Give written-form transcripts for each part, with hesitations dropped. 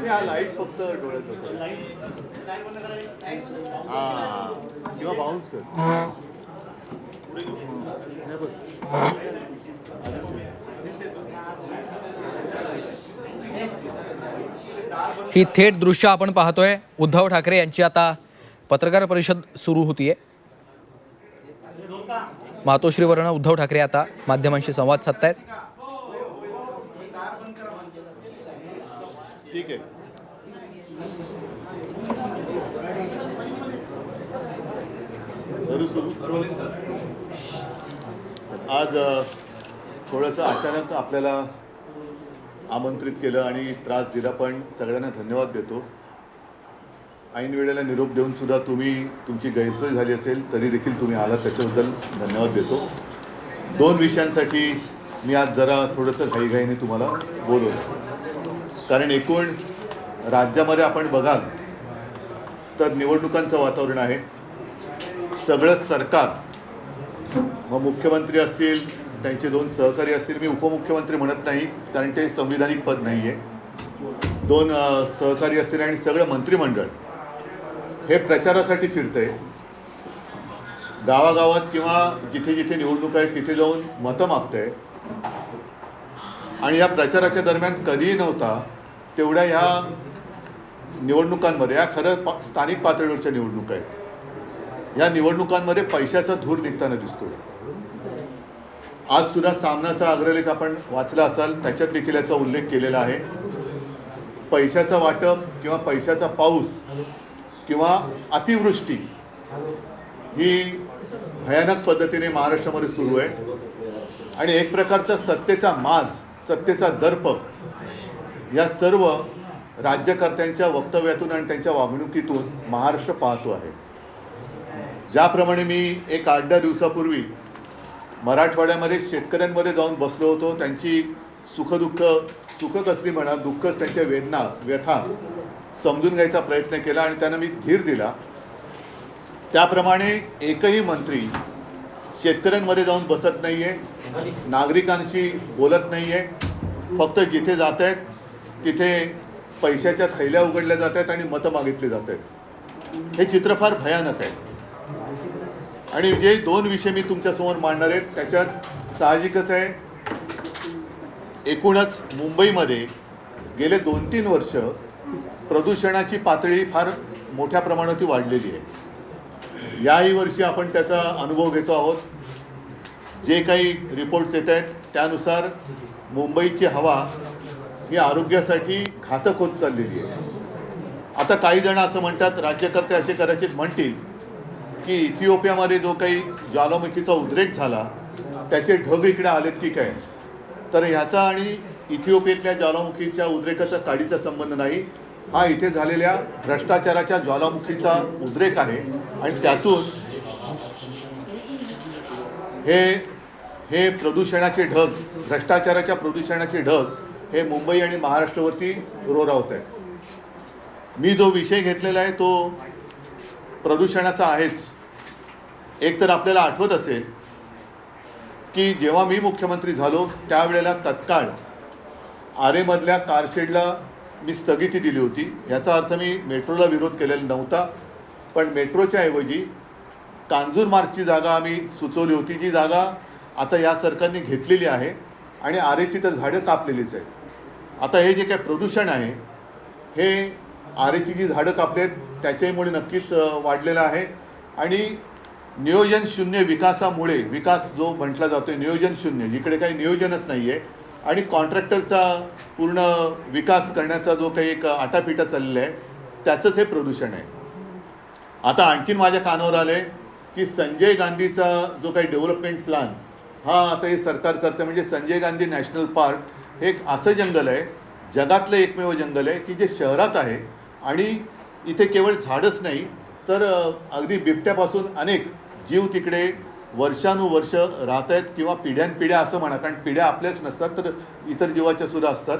तुम्ही हा लाईट फक्त डोळ्यात होतो किंवा बाउन्स कर नाही बस ही थेट दृश्य आपण पाहतोय. उद्धव ठाकरे यांची आता पत्रकार परिषद सुरू होतीये. मातोश्रीवरून उद्धव ठाकरे आता माध्यमांशी संवाद साधतायत. ठीक आहे. आज थोडंसं अचानक आपल्याला आमंत्रित केलं आणि त्रास दिला, पण सगळ्यांना धन्यवाद देतो. ऐन वेळेला निरोप देऊन सुद्धा तुमची गैरसोय झाली असेल तरी देखील तुम्ही आलात, त्याच्याबद्दल धन्यवाद देतो. 2 विषयांसाठी मी आज जरा थोडंसं घाईघाईने तुम्हाला बोलवलं, कारण एकूण राज्यामध्ये आपण बघाल तर निवडणुकांचं वातावरण आहे. सगळं सरकार, मग मुख्यमंत्री असतील, त्यांचे 2 सहकारी असतील, मी उपमुख्यमंत्री म्हणत नाही कारण ते संविधानिक पद नाही आहे, 2 सहकारी असतील आणि सगळं मंत्रिमंडळ हे प्रचारासाठी फिरतंय. गावागावात किंवा जिथे जिथे निवडणूक आहे तिथे जाऊन मतं मागतंय. आणि या प्रचाराच्या दरम्यान कधीही नव्हता तेवढ्या ह्या निवडणुकांमध्ये, या खरं स्थानिक पातळीवरच्या निवडणुका आहेत, या निवडणुकांमध्ये पैशाचा धूर निघताना दिसतोय. आज सुद्धा सामनाचा अग्रलेख आपण वाचला असाल, त्याच्यात देखील याचा उल्लेख केलेला आहे. पैशाचं वाटप किंवा पैशाचा पाऊस किंवा अतिवृष्टी ही भयानक पद्धतीने महाराष्ट्रामध्ये सुरू आहे. आणि एक प्रकारचा सत्तेचा माज, सत्तेचा दर्प या सर्व राज्यकर्त्यांच्या वक्तव्यातून आणि त्यांच्या वागणुकीतून महाराष्ट्र पाहतो आहे. ज्याप्रमाणे मी एक 8-10 दिवसापूर्वी मराठवाड्यामध्ये शेतकऱ्यांमध्ये जाऊन बसलो होतो, त्यांची सुख कसली म्हणा, दुःखच त्यांच्या वेदना, व्यथा समजून घ्यायचा प्रयत्न केला आणि त्यांना मी धीर दिला. त्याप्रमाणे एकही मंत्री शेतकऱ्यांमध्ये जाऊन बसत नाही आहे, नागरिकांशी बोलत नाही आहे. फक्त जिथे जात आहेत तिथे पैशाच्या थैल्या उघडल्या जात आहेत आणि मतं मागितली जात आहेत. हे चित्र फार भयानक आहे. आणि जे 2 विषय मी तुमच्यासमोर मांडणार आहेत त्याच्यात साहजिकच आहे, एकूणच मुंबईमध्ये गेले 2-3 वर्ष प्रदूषणाची पातळी फार मोठ्या प्रमाणात वाढलेली आहे. याही वर्षी आपण त्याचा अनुभव घेतो आहोत. जे काही रिपोर्ट्स येत आहेत त्यानुसार मुंबईची हवा ही आरोग्यासाठी घातक होत चाललेली आहे. आता काही जण असं म्हणतात, राज्यकर्ते असे कदाचित म्हणतील की इथिओपियामध्ये जो काही ज्वालामुखीचा उद्रेक झाला त्याचे ढग इकडे आलेत की काय, तर ह्याचा आणि इथिओपियातल्या ज्वालामुखीच्या उद्रेकाचा काडीचा संबंध नाही. हा इथे झालेल्या भ्रष्टाचाराच्या ज्वालामुखीचा उद्रेक आहे आणि त्यातून हे प्रदूषणाचे ढग, भ्रष्टाचाराच्या प्रदूषणाचे ढग हे मुंबई आणि महाराष्ट्रावरती रोरावत आहेत. मी जो विषय घेतलेला आहे तो प्रदूषणाचा आहेच. एक तर आपल्याला आठवत असेल की जेव्हा मी मुख्यमंत्री झालो त्यावेळेला तत्काळ आरेमधल्या कारशेडला मी स्थगिती दिली होती. याचा अर्थ मी मेट्रोला विरोध केलेला नव्हता, पण मेट्रोच्या ऐवजी कांजूरमार्गची जागा आम्ही सुचवली होती, जी जागा आता या सरकारने घेतलेली आहे आणि आरेची तर झाडं कापलेलीच आहे. आता हे जे काही प्रदूषण आहे हे आरेची जी झाडं कापली आहेत त्याच्यामुळे नक्कीच वाढलेलं आहे. आणि नियोजन शून्य विकासामुळे, विकास जो म्हटला जातो नियोजन शून्य, जिकडे काही नियोजनच नाही आहे आणि कॉन्ट्रॅक्टरचा पूर्ण विकास करण्याचा जो काही एक आटापिटा चाललेला आहे त्याचंच हे प्रदूषण आहे. आता आणखीन माझ्या कानावर आले की संजय गांधीचा जो काही डेव्हलपमेंट प्लॅन हा आता हे सरकार करतं. म्हणजे संजय गांधी नॅशनल पार्क हे एक असं जंगल आहे, जगातलं एकमेव जंगल आहे की जे शहरात आहे आणि इथे केवळ झाडच नाही तर अगदी बिबट्यापासून अनेक जीव तिकडे वर्षानुवर्ष राहत आहेत किंवा पिढ्यानपिढ्या असं म्हणा, कारण पिढ्या आपल्याच नसतात तर इतर जीवाच्या सुद्धा असतात,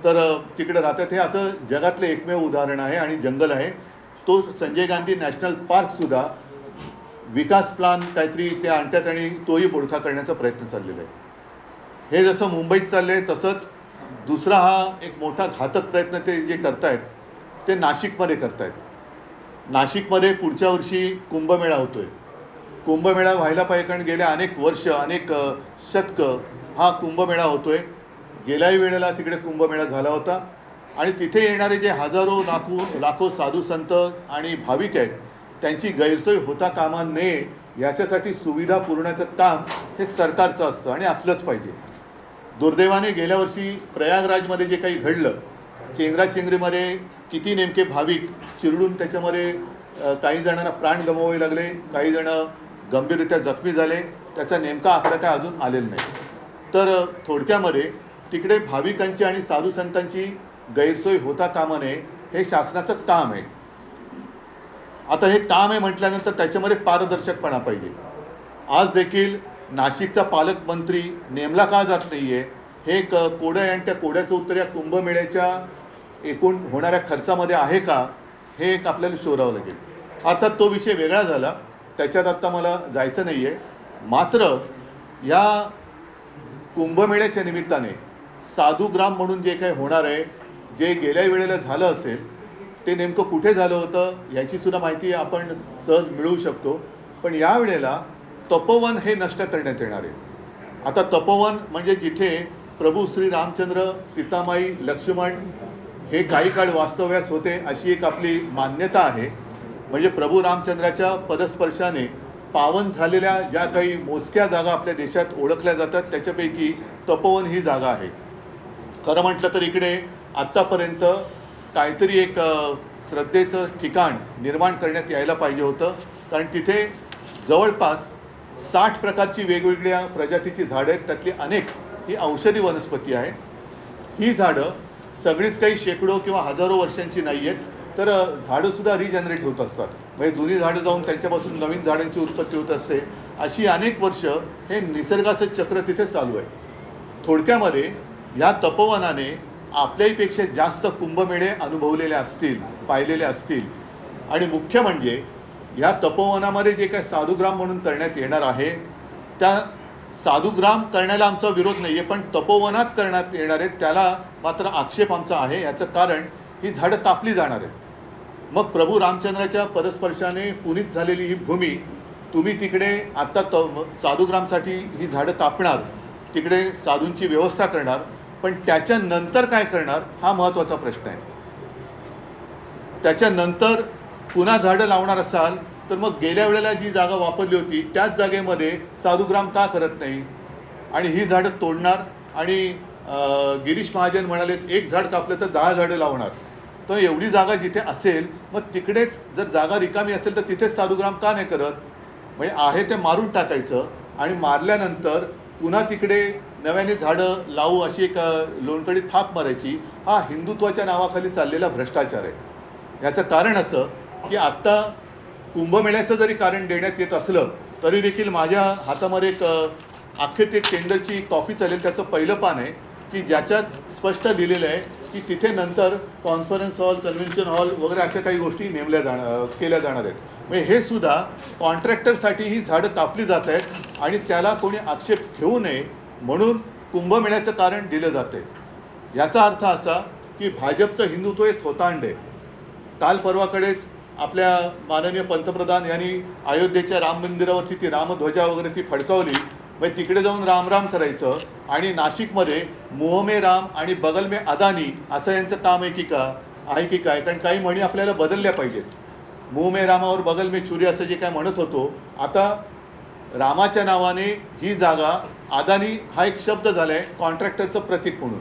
तर तिकडे राहतात. हे असं जगातलं एकमेव उदाहरण आहे आणि जंगल आहे. तो संजय गांधी नॅशनल पार्कसुद्धा विकास प्लॅन काहीतरी ते आणतात आणि तोही बोडखा करण्याचा प्रयत्न चाललेला आहे. हे जसं मुंबईत चाललं आहे तसंच दुसरा हा एक मोठा घातक प्रयत्न ते जे करतायत ते नाशिकमध्ये करतायत. नाशिकमध्ये पुढच्या वर्षी कुंभमेळा होतोय. कुंभमेळा व्हायला पाहिजे कारण गेल्या अनेक वर्ष अनेक शतकं हा कुंभमेळा होतोय. गेल्याही वेळेला तिकडे कुंभमेळा झाला होता आणि तिथे येणारे जे हजारो लाखो साधू संत आणि भाविक आहेत त्यांची गैरसोय होता कामा नये याच्यासाठी सुविधा पुरवण्याचं काम हे सरकारचं असतं आणि असलंच पाहिजे. दुर्दैवाने गेल्या वर्षी प्रयागराजमध्ये जे काही घडलं, चेंगराचेंगरीमध्ये किती नेमके भाविक चिरडून त्याच्यामध्ये काही जणांना प्राण गमवावे लागले, काही जण गंभीररित्या जखमी झाले, त्याचा नेमका आकडा काय अजून आलेला नाही. तर थोडक्यामध्ये तिकडे भाविकांची आणि साधू संतांची गैरसोय होता कामा नये हे शासनाचं काम आहे. आता हे काम आहे म्हटल्यानंतर त्याच्यामध्ये पारदर्शकपणा पाहिजे. आज देखील नाशिकचा पालकमंत्री नेमला का जात नाही आहे हे एक कोडं आहे आणि त्या कोड्याचं उत्तर या कुंभमेळ्याच्या एकूण होणाऱ्या खर्चामध्ये आहे का हे एक आपल्याला शोधावं लागेल. अर्थात तो विषय वेगळा झाला, त्याच्यात आत्ता मला जायचं नाही आहे. मात्र या कुंभमेळ्याच्या निमित्ताने साधुग्राम म्हणून जे काही होणार आहे, जे गेल्या वेळेला झालं असेल ते नेमकं कुठे झालं होतं याचीसुद्धा माहिती आपण सहज मिळवू शकतो. पण यावेळेला तपोवन हे नष्ट करण्यात येणार आहे. आता तपोवन म्हणजे जिथे प्रभू श्री रामचंद्र, सीतामाई, लक्ष्मण हे काही काळ वास्तव्यास होते अशी एक आपली मान्यता आहे. म्हणजे प्रभू रामचंद्राच्या पदस्पर्शाने पावन झालेल्या ज्या काही मोजक्या जागा आपल्या देशात ओळखल्या जातात त्याच्यापैकी तपोवन ही जागा आहे. खरं म्हटलं तर इकडे आत्तापर्यंत काहीतरी एक श्रद्धेचं ठिकाण निर्माण करण्यात यायला पाहिजे होतं, कारण तिथे जवळपास 60 प्रकारची वेगवेगळ्या प्रजातीची झाडं आहेत. त्यातली अनेक ही औषधी वनस्पती आहेत. ही झाडं सगळीच काही शेकडो किंवा हजारो वर्षांची नाही आहेत, तर झाडंसुद्धा रिजनरेट होत असतात. म्हणजे जुनी झाडं जाऊन त्यांच्यापासून नवीन झाडांची उत्पत्ती होत असते. अशी अनेक वर्ष हे निसर्गाचं चक्र तिथे चालू आहे. थोडक्यामध्ये या तपोवनाने आपल्याहीपेक्षा जास्त कुंभमेळे अनुभवलेले असतील, पाहिलेले असतील. आणि मुख्य म्हणजे या तपोवनामध्ये जे काही साधुग्राम म्हणून करण्यात येणार आहे त्या साधुग्राम करण्याला आमचा विरोध नाही आहे, पण तपोवनात करण्यात येणार आहे त्याला मात्र आक्षेप आमचा आहे. याचं कारण ही झाडं कापली जाणार आहेत. मग प्रभू रामचंद्राच्या परस्पर्शाने पुनीत झालेली ही भूमी तुम्ही तिकडे आत्ता साधुग्रामसाठी ही झाडं कापणार, तिकडे साधूंची व्यवस्था करणार, पण त्याच्यानंतर काय करणार हा महत्त्वाचा प्रश्न आहे. त्याच्यानंतर पुन्हा झाडं लावणार असाल तर मग गेल्या वेळेला जी जागा वापरली होती त्याच जागेमध्ये साधुग्राम का करत नाही आणि ही झाडं तोडणार आणि गिरीश महाजन म्हणालेत 1 झाड कापलं तर 10 झाडं लावणार. तर एवढी जागा जिथे असेल मग तिकडेच जर जागा रिकामी असेल तर तिथेच साधुग्राम का नाही करत. म्हणजे आहे ते मारून टाकायचं आणि मारल्यानंतर पुन्हा तिकडे नव्याने झाडं लावू अशी एक लोणकडी थाप मारायची. हा हिंदुत्वाच्या नावाखाली चाललेला भ्रष्टाचार आहे. याचं कारण असं की आत्ता कुंभमेळ्याचं जरी कारण देण्यात येत असलं तरी देखील माझ्या हातामध्ये एक अख्खे ते टेंडरची कॉपी चालेल, त्याचं पहिलं पान आहे की ज्याच्यात स्पष्ट लिहिलेलं आहे की तिथे नंतर कॉन्फरन्स हॉल, कन्व्हेन्शन हॉल वगैरे अशा काही गोष्टी केल्या जाणार आहेत. म्हणजे हे सुद्धा कॉन्ट्रॅक्टरसाठी ही झाडं कापली जात आहेत आणि त्याला कोणी आक्षेप घेऊ नये म्हणून कुंभमेळ्याचं कारण दिलं जातं आहे. याचा अर्थ असा की भाजपचं हिंदुत्व हे थोतांड आहे. काल परवाकडेच आपल्या माननीय पंतप्रधान यांनी अयोध्येच्या राम मंदिरावरती ती रामध्वजा वगैरे ती फडकावली. म्हणजे तिकडे जाऊन रामराम करायचं आणि नाशिकमध्ये मुँह में राम आणि बगल में अदानी असं यांचं काम आहे की काय. कारण काही म्हणी आपल्याला बदलल्या पाहिजेत. मुँह में रामावर बगल में छुरी असं जे काय म्हणत होतो, आता रामाच्या नावाने ही जागा अदानी हा एक शब्द झाला आहे कॉन्ट्रॅक्टरचं प्रतीक म्हणून.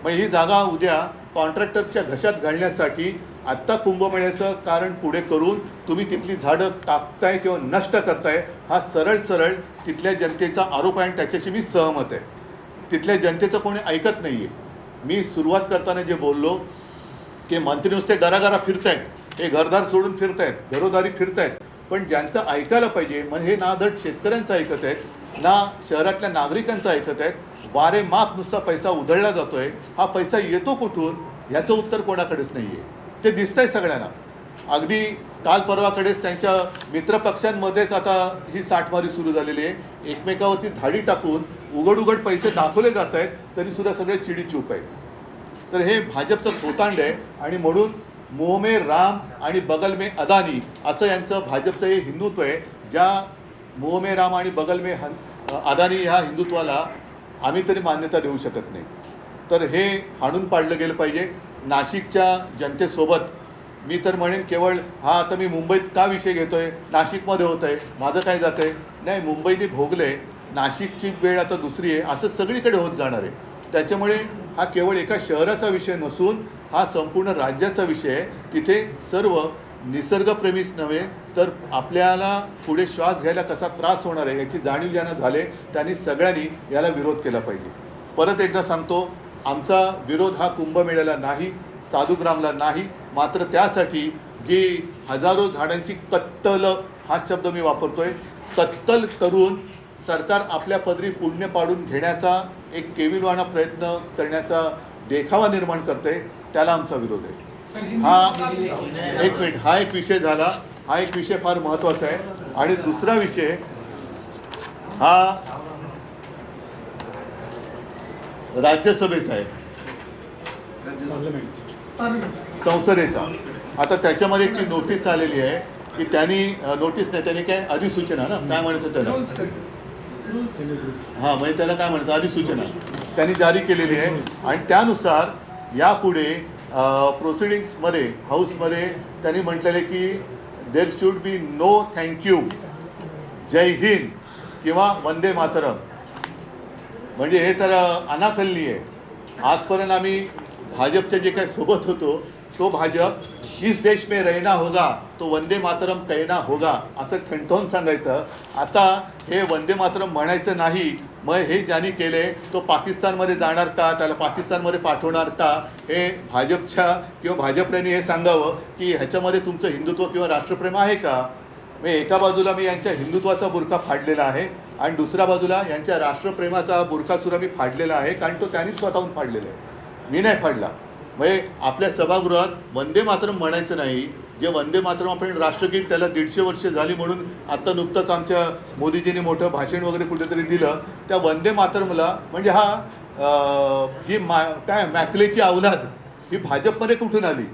म्हणजे ही जागा उद्या कॉन्ट्रॅक्टरच्या घशात घालण्यासाठी आत्ता कुंभमेळ्याचं कारण पुढे करून तुम्ही तिथली झाडं कापताय किंवा नष्ट करताय हा सरळ तिथल्या जनतेचा आरोप आहे आणि त्याच्याशी मी सहमत आहे. तिथल्या जनतेचं कोणी ऐकत नाही आहे. मी सुरुवात करताना जे बोललो की मंत्री नुसते घराघरा फिरतायत, हे घरदार सोडून फिरतायत, घरोदारी फिरतायत, पण ज्यांचं ऐकायला पाहिजे म्हणजे हे ना धड शेतकऱ्यांचं ऐकत आहेत ना शहरातल्या नागरिकांचं ऐकत आहेत. वारे माप नुसता पैसा उधळला जातोय, हा पैसा येतो कुठून याचं उत्तर कोणाकडेच नाही आहे. ते दिसतंय सगळ्यांना. अगदी काल परवाकडेच त्यांच्या मित्रपक्षांमध्येच आता ही साठमारी सुरू झालेली आहे. एकमेकावरती धाडी टाकून उघड पैसे दाखवले जात आहेत तरीसुद्धा सगळे चिडीचूप आहेत. तर हे भाजपचं थोतांड आहे आणि म्हणून मुंह में राम आणि बगल में अदानी असं यांचं भाजपचं हे हिंदुत्व आहे. ज्या मुंह में राम आणि बगल में अदानी ह्या हिंदुत्वाला आम्ही तरी मान्यता देऊ शकत नाही. तर हे हाणून पाडलं गेलं पाहिजे. नाशिकच्या जनतेसोबत मी तर म्हणेन केवळ हा आता मी मुंबईत का विषय घेतो आहे, नाशिकमध्ये होत आहे, माझं काय जातं आहे, नाही मुंबईने भोगलं आहे, नाशिकची वेळ आता दुसरी आहे, असं सगळीकडे होत जाणार आहे. त्याच्यामुळे हा केवळ एका शहराचा विषय नसून हा संपूर्ण राज्याचा विषय आहे. तिथे सर्व निसर्गप्रेमीच नव्हे तर आपल्याला पुढे श्वास घ्यायला कसा त्रास होणार आहे याची जाणीव ज्यांना झाले त्यांनी सगळ्यांनी याला विरोध केला पाहिजे. परत एकदा सांगतो, आमचा विरोध हा कुंभमेळ्याला नाही, साधुग्रामला नाही, मात्र त्यासाठी जी हजारो झाडांची कत्तल हा शब्द मी वापरतोय, कत्तल करून सरकार आपल्या पदरी पुण्य पाडून घेण्याचा एक केविलवाणा प्रयत्न करण्याचा देखावा निर्माण करते, त्याला आमचा विरोध आहे. हा एक मिनिट, हा एक विषय झाला. हा एक विषय फार महत्त्वाचा आहे. आणि दुसरा विषय हा राज्यसभेचा आहे, संसदेचा. आता त्याच्यामध्ये एक नोटीस आलेली आहे की त्यांनी नोटीस नाही, त्यांनी काय अधिसूचना ना काय म्हणायचं त्याला, हां म्हणजे त्याला काय म्हणायचं अधिसूचना त्यांनी जारी केलेली आहे. आणि त्यानुसार यापुढे प्रोसिडिंग्समध्ये हाऊसमध्ये त्यांनी म्हटलेले की there should be no thank you, जय हिंद किंवा वंदे मातरम. म्हणजे हे तर अनाकलनीय आहे. आजपर्यंत आम्ही भाजपच्या जे काही सोबत होतो तो भाजप इस देश में रहना होगा तो वंदे मातरम कहना होगा असं ठणठवून सांगायचं. आता हे वंदे मातरम म्हणायचं नाही, मग हे ज्यांनी केले तो पाकिस्तानमध्ये जाणार का, त्याला पाकिस्तानमध्ये पाठवणार का, हे भाजपच्या किंवा भाजपने हे सांगावं की ह्याच्यामध्ये तुमचं हिंदुत्व किंवा राष्ट्रप्रेम आहे का. मग एका बाजूला मी यांच्या हिंदुत्वाचा बुरखा फाडलेला आहे आणि दुसऱ्या बाजूला यांच्या राष्ट्रप्रेमाचा बुरखासुद्धा मी फाडलेला आहे, कारण तो त्यांनी स्वतःहून फाडलेला आहे, मी नाही फाडला. म्हणजे आपल्या सभागृहात वंदे मातरम म्हणायचं नाही. जे वंदे मातरम आपण राष्ट्रगीत त्याला 150 वर्ष झाली म्हणून आत्ता नुकतंच आमच्या मोदीजींनी मोठं भाषण वगैरे कुठेतरी दिलं, त्या वंदे मातरमला म्हणजे ही काय मॅकलेची अवलाद ही भाजपमध्ये कुठून आली.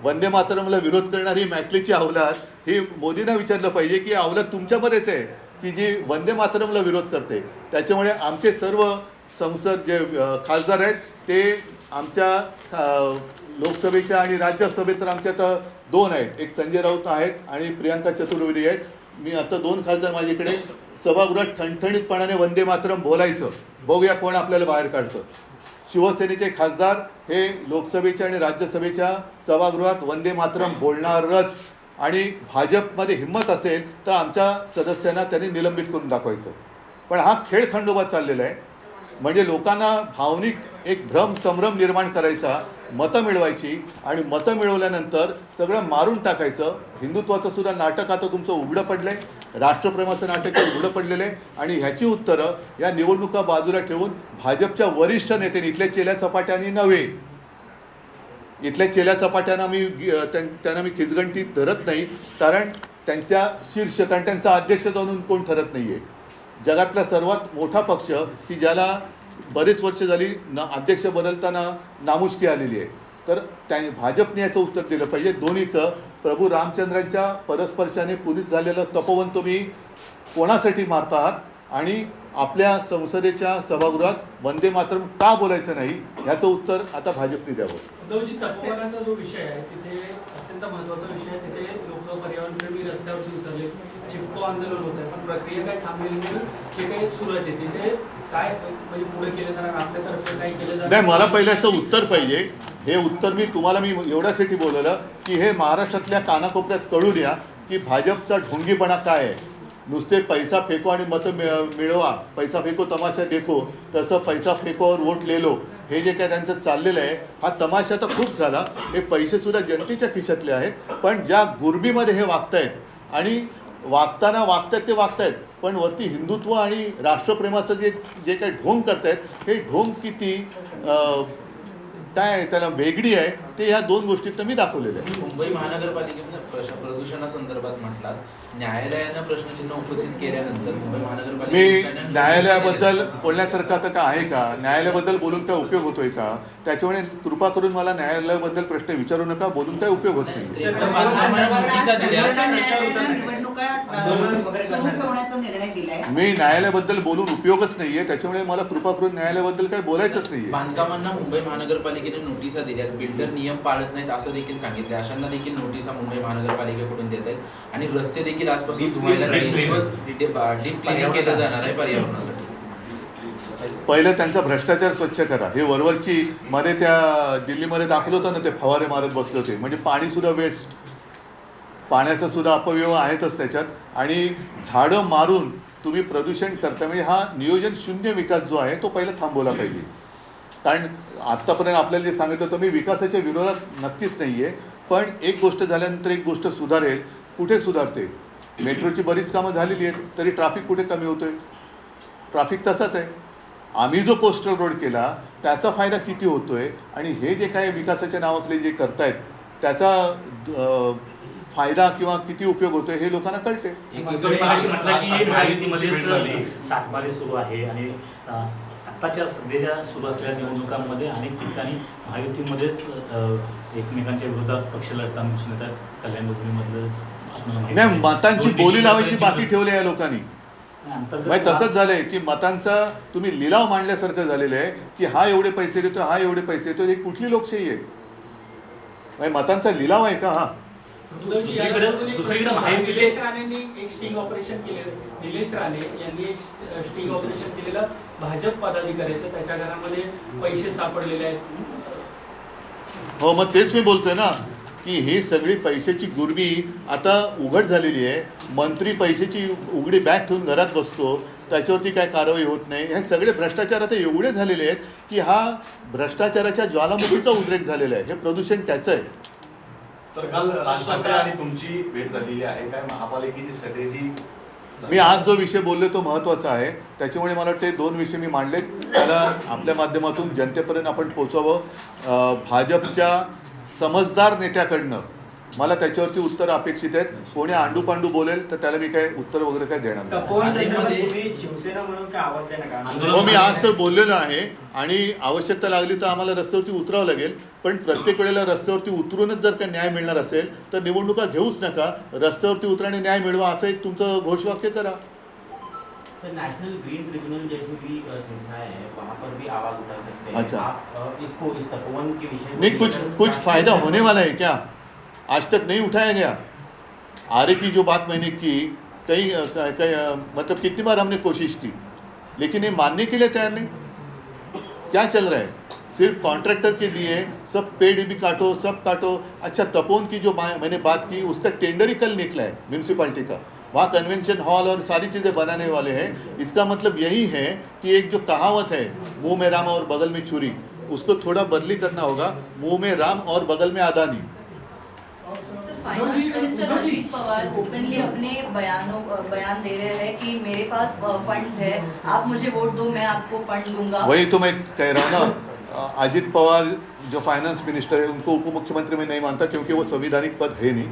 वंदे मातरमला विरोध करणारी मॅकलेची अवलाद ही मोदींना विचारलं पाहिजे की अवलाद तुमच्यामध्येच आहे की जी वंदे मातरमला विरोध करते. त्याच्यामुळे आमचे सर्व संसद जे खासदार आहेत ते आमच्या लोकसभेच्या आणि राज्यसभेत तर आमच्यात 2 आहेत, एक संजय राऊत आहेत आणि प्रियांका चतुर्वेदी आहेत. मी आता 2 खासदार माझ्याकडे सभागृहात ठणठणीतपणाने वंदे मातरम बोलायचं, बघूया कोण आपल्याला बाहेर काढतं. शिवसेनेचे खासदार हे लोकसभेच्या आणि राज्यसभेच्या सभागृहात वंदे मातरम बोलणारच. आणि भाजपमध्ये हिंमत असेल तर आमच्या सदस्यांना त्यांनी निलंबित करून दाखवायचं. पण हा खेळ खंडोबा चाललेला आहे. म्हणजे लोकांना भावनिक एक भ्रम संभ्रम निर्माण करायचा, मतं मिळवायची आणि मतं मिळवल्यानंतर सगळं मारून टाकायचं. हिंदुत्वाचं सुद्धा नाटक आता तुमचं उघडं पडलं आहे, राष्ट्रप्रेमाचं नाटक उघडं पडलेलं आहे. आणि ह्याची उत्तरं या निवडणुका बाजूला ठेवून भाजपच्या वरिष्ठ नेत्यांनी, इथल्या चेल्या चपाट्यांनी नव्हे, इथल्या चेल्या चपाट्यांना त्यांना मी खिचगंटीत धरत नाही, कारण त्यांच्या कारण त्यांचा अध्यक्ष जाऊन कोण ठरत नाही आहे. जगातला सर्वात मोठा पक्ष की ज्याला बरेच वर्ष झाली अध्यक्ष बदलताना नामुष्की आलेली आहे, तर भाजपने याचं उत्तर दिलं पाहिजे. दोन्हीचं प्रभू रामचंद्रांच्या परस्पर्शाने पुरीत झालेलं तपोवन तुम्ही कोणासाठी मारता आहात आणि आपल्या संसदेच्या सभागृहात वंदे मातरम का बोलायचं नाही याचं उत्तर आता भाजपने द्यावं. उद्धवजी, तपोवनाचा जो विषय आहे तिथे अत्यंत महत्त्वाचा विषय आहे. तिथे लोक पर्यावरणप्रेमी रस्त्यावरती उतरले, चिपको आंदोलन होत आहे, पण प्रक्रिया काय थांबलेली नाही. जे काही सुरू आहे तिथे काय म्हणजे पुढे केलं जाणार, आपल्यातर्फे काय केलं जाणार नाही. मला पहिल्याचं उत्तर पाहिजे. हे उत्तर मी एवढ्यासाठी बोलवलं की हे महाराष्ट्रातल्या कानाकोपऱ्यात कळू द्या की भाजपचा ढोंगीपणा काय आहे. नुसते पैसा फेको आणि मतं मिळवा, पैसा फेको तमाशा देखो, तसं पैसा फेकोवर वोट लेलो हे जे काय त्यांचं चाललेलं आहे हा तमाशा तर खूप झाला. हे पैसेसुद्धा जनतेच्या खिशातले आहेत, पण ज्या गुरबीमध्ये हे वागतायत आणि वागताना ते वागतायत, पण वरती हिंदुत्व आणि राष्ट्रप्रेमाचं जे काही ढोंग करतायत हे ढोंग किती काय त्याला वेगळी आहे ते ह्या 2 गोष्टीत मी दाखवलेलं आहे. मुंबई महानगरपालिकेमध्ये प्रदूषणासंदर्भात म्हटलात, न्यायालयानं प्रश्नचिन्ह उपस्थित केल्यानंतर मुंबई मी महानगरपालिका न्यायालयाबद्दल बोलण्यासारखं आता काय आहे का? न्यायालयाबद्दल बोलून काय उपयोग होतोय का? त्याच्यामुळे कृपा करून मला न्यायालयाबद्दल प्रश्न विचारू नका, बोलून काय उपयोग होत नाही. मी न्यायालयाबद्दल बोलून उपयोगच नाहीये, त्याच्यामुळे मला कृपा करून न्यायालयाबद्दल काय बोलायचंच नाहीये. बांधकामांना मुंबई महानगरपालिकेने नोटिसा दिल्यात, बिल्डर नियम पाळत नाहीत असं देखील सांगितलं. अशांना देखील नोटिसा मुंबई महानगरपालिकेकडून देत आहेत आणि रस्ते देखील आजपासून धुवायला डीप क्लिनिंग केलं जाणार आहे पर्यावरणासाठी. पहिलं त्यांचा भ्रष्टाचार स्वच्छ करा. हे वरवरची मध्ये त्या दिल्लीमध्ये दाखवलं होतं ना, ते फवारे मारत बसले होते. म्हणजे पाणी सुद्धा वेस्ट, पाण्याचा सुद्धा अपव्यय आहेतच त्याच्यात. आणि झाडं मारून तुम्ही प्रदूषण करता, म्हणजे हा नियोजन शून्य विकास जो आहे तो पहिला थांबवला पाहिजे. कारण आत्तापर्यंत आपल्याला जे सांगितलं होतं, मी विकासाच्या विरोधात नक्कीच नाही आहे, पण एक गोष्ट झाल्यानंतर एक गोष्ट सुधारेल. कुठे सुधारते? मेट्रोची बरीच कामं झालेली आहेत, तरी ट्रॅफिक कुठे कमी होतोय? ट्रॅफिक तसाच आहे. आम्ही जो कोस्टल रोड केला त्याचा फायदा किती होतोय आणि हे जे काय विकासाच्या नावातले जे करतायत त्याचा फायदा किंवा किती उपयोग होतोय हे लोकांना कळते. सातबारे सुरू आहे आणि आत्ताच्या सध्याच्या सुरू असलेल्या निवडणुकांमध्ये अनेक ठिकाणी महायुतीमध्येच एकमेकांच्या विरोधात पक्ष लढताना दिसून येतात. कल्याण डोंबिवलीमधलं नाही, मतांची बोली लावायची बाकी ठेवली या लोकांनी. तसंच झालंय की मतांचा तुम्ही लिलाव मांडल्यासारखं झालेलं आहे की हा एवढे पैसे देतो, हा एवढे पैसे देतो. ही कुठली लोकशाही आहे? मतांचा लिलाव आहे का हा? दुसरीकडे निलेश राणेंनी एक स्टिंग ऑपरेशन केलेलं. निलेश राणे यांनी एक स्टिंग ऑपरेशन केलेलं भाजप पदाधिकाऱ्याचं, त्याच्या घरामध्ये पैसे सापडलेले आहेत. हो, मग तेच मी बोलतोय ना की ही सगळी पैशाची गुरबी आता उघड झालेली आहे. मंत्री पैशाची उघडी बॅग ठेवून घरात बसतो, त्याच्यावरती काय कारवाई होत नाही. हे सगळे भ्रष्टाचार आता एवढे झालेले आहेत की हा भ्रष्टाचाराच्या ज्वालामुखीचा उद्रेक झालेला आहे. हे प्रदूषण त्याचं आहे. सर, काल राज ठाकरे आणि तुमची भेट झालेली आहे, काय महापालिकेची स्ट्रॅटेजी? मी आज जो विषय बोलले तो महत्त्वाचा आहे, त्याच्यामुळे मला वाटते 2 विषय मी मांडले, त्याला आपल्या माध्यमातून जनतेपर्यंत आपण पोचवावं. भाजपच्या समजदार नेत्याकडनं मला त्याच्यावरती उत्तर अपेक्षित आहेत. कोणी आंडूपांडू बोलेल तर त्याला मी काय उत्तर वगैरे काय देणार नाही. शिवसेना म्हणून काय आवाज द्या नका. हो, मी आज तर बोललेलो आहे आणि आवश्यकता लागली तर आम्हाला रस्त्यावरती उतरावं लागेल. पण प्रत्येक वेळेला रस्त्यावरती उतरूनच जर का न्याय मिळणार असेल तर निवडणुका घेऊच नका, रस्त्यावरती उतरा आणि न्याय मिळवा असं एक तुमचं घोषवाक्य करा. सर, नेशनल ग्रीन ट्रिब्यूनल जैसी भी संस्था है, वहाँ पर भी आवाज उठा सकते हैं. अच्छा, आप इसको इस तपोवन के विषय नहीं, कुछ फायदा होने वाला है क्या? आज तक नहीं उठाया गया. आरे की जो बात मैंने की, कई मतलब कितनी बार हमने कोशिश की, लेकिन ये मानने के लिए तैयार नहीं. क्या चल रहा है? सिर्फ कॉन्ट्रैक्टर के लिए सब पेड़ भी काटो, सब काटो. अच्छा, तपोवन की जो मैंने बात की उसका टेंडर ही कल निकला है म्यूनसिपालिटी का. वहाँ कन्वेंशन हॉल और सारी चीज़ें बनाने वाले हैं. इसका मतलब यही है कि एक जो कहावत है, मुंह में राम और बगल में छुरी, उसको थोड़ा बदली करना होगा. मुंह में राम और बगल में Adani. Finance minister Ajit Pawar openly अपने बयान दे रहे हैं कि मेरे पास फंड्स है, आप मुझे वोट दो, मैं आपको फंड दूंगा. वही तो मैं कह रहा हूँ ना, अजीत पवार जो फाइनेंस मिनिस्टर है उनको उप मुख्यमंत्री में नहीं मानता, क्योंकि वो संविधानिक पद है नहीं.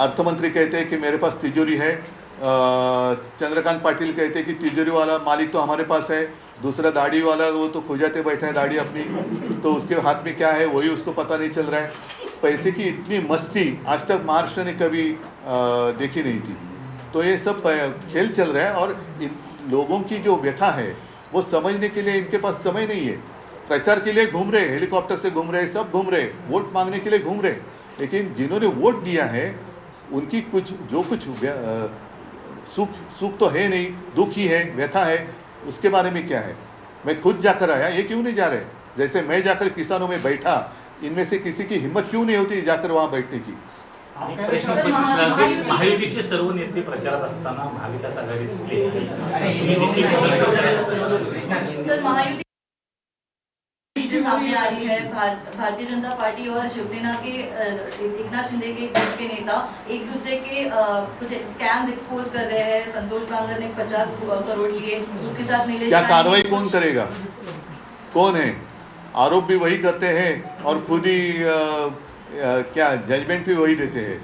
अर्थमंत्री कहते हैं कि मेरे पास तिजोरी है. चंद्रकांत पाटिल कहते हैं कि तिजोरी वाला मालिक तो हमारे पास है. दूसरा दाढ़ी वाला, वो तो खुजाते बैठा है दाढ़ी अपनी, तो उसके हाथ में क्या है वही उसको पता नहीं चल रहा है. पैसे की इतनी मस्ती आज तक महाराष्ट्र ने कभी देखी नहीं थी. तो ये सब खेल चल रहा है और इन लोगों की जो व्यथा है वो समझने के लिए इनके पास समय नहीं है. प्रचार के लिए घूम रहे, हेलीकॉप्टर से घूम रहे, सब घूम रहे, वोट मांगने के लिए घूम रहे, लेकिन जिन्होंने वोट दिया है उनकी कुछ सुख तो है नहीं, दुख ही है, व्यथा है. उसके बारे में क्या है? मैं खुद जाकर आया, ये क्यों नहीं जा रहे? जैसे मैं जाकर किसानों में बैठा, इनमें से किसी की हिम्मत क्यों नहीं होती जाकर वहाँ बैठने की? महायुतीचे सर्व नेते प्रचारात असताना महाविकास आघाडीतले सर, महायुति चीजें सामने आ रही है. भारतीय जनता पार्टी और शिवसेना के एकनाथ शिंदे के गुट के नेता एक दूसरे के कुछ स्कैम्स एक्सपोज कर रहे हैं. संतोष बांगर ने 50 करोड़ लिए, उसके साथ नीलेश. क्या कार्रवाई कौन करेगा? कौन है? आरोप भी वही करते हैं और खुद ही क्या जजमेंट भी वही देते हैं.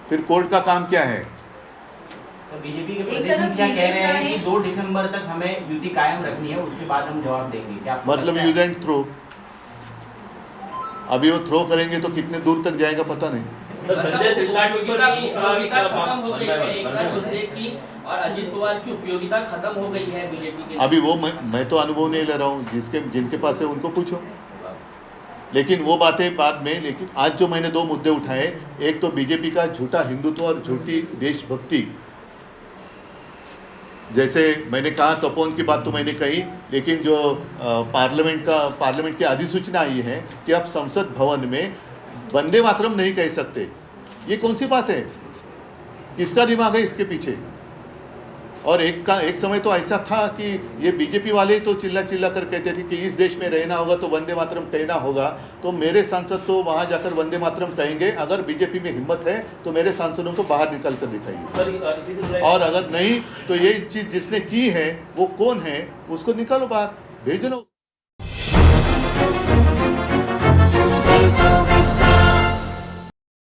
फिर कोर्ट का काम क्या है? तो बीजेपी के एक प्रदेश तरफ मुखिया कह रहे हैं नीतीश कि 2 दिसंबर तक हमें युति कायम रखनी है, उसके बाद हम जवाब देंगे। क्या आपको मतलब लगता है? Use and throw. अभी वो थ्रो करेंगे तो कितने दूर तक जाएगा पता नहीं। उपयोगिता खत्म हो गई है, एकनाथ शिंदे की और अजित पवार की उपयोगिता खत्म हो गई है बीजेपी के लिए। अभी वो मैं तो अनुभव नहीं ले रहा हूँ, जिनके पास है उनको पूछो। लेकिन वो बातें बाद में। लेकिन आज जो मैंने 2 मुद्दे उठाए, एक तो बीजेपी का झूठा हिंदुत्व और झूठी देशभक्ति। जैसे मैंने कहा तपोवन की बात तो मैंने कही, लेकिन जो पार्लियामेंट की अधिसूचना आई है कि अब संसद भवन में वंदे मातरम नहीं कह सकते, ये कौन सी बात है? किसका दिमाग है इसके पीछे? और एक समय तो ऐसा था कि ये बीजेपी वाले तो चिल्ला कर कहते थे कि इस देश में रहना होगा तो वंदे मातरम कहना होगा। तो मेरे सांसद तो वहाँ जाकर वंदे मातरम कहेंगे। अगर बीजेपी में हिम्मत है तो मेरे सांसदों को बाहर निकल कर दिखाइए, और अगर नहीं तो ये चीज़ जिसने की है वो कौन है, उसको निकालो बाहर, भेज दो।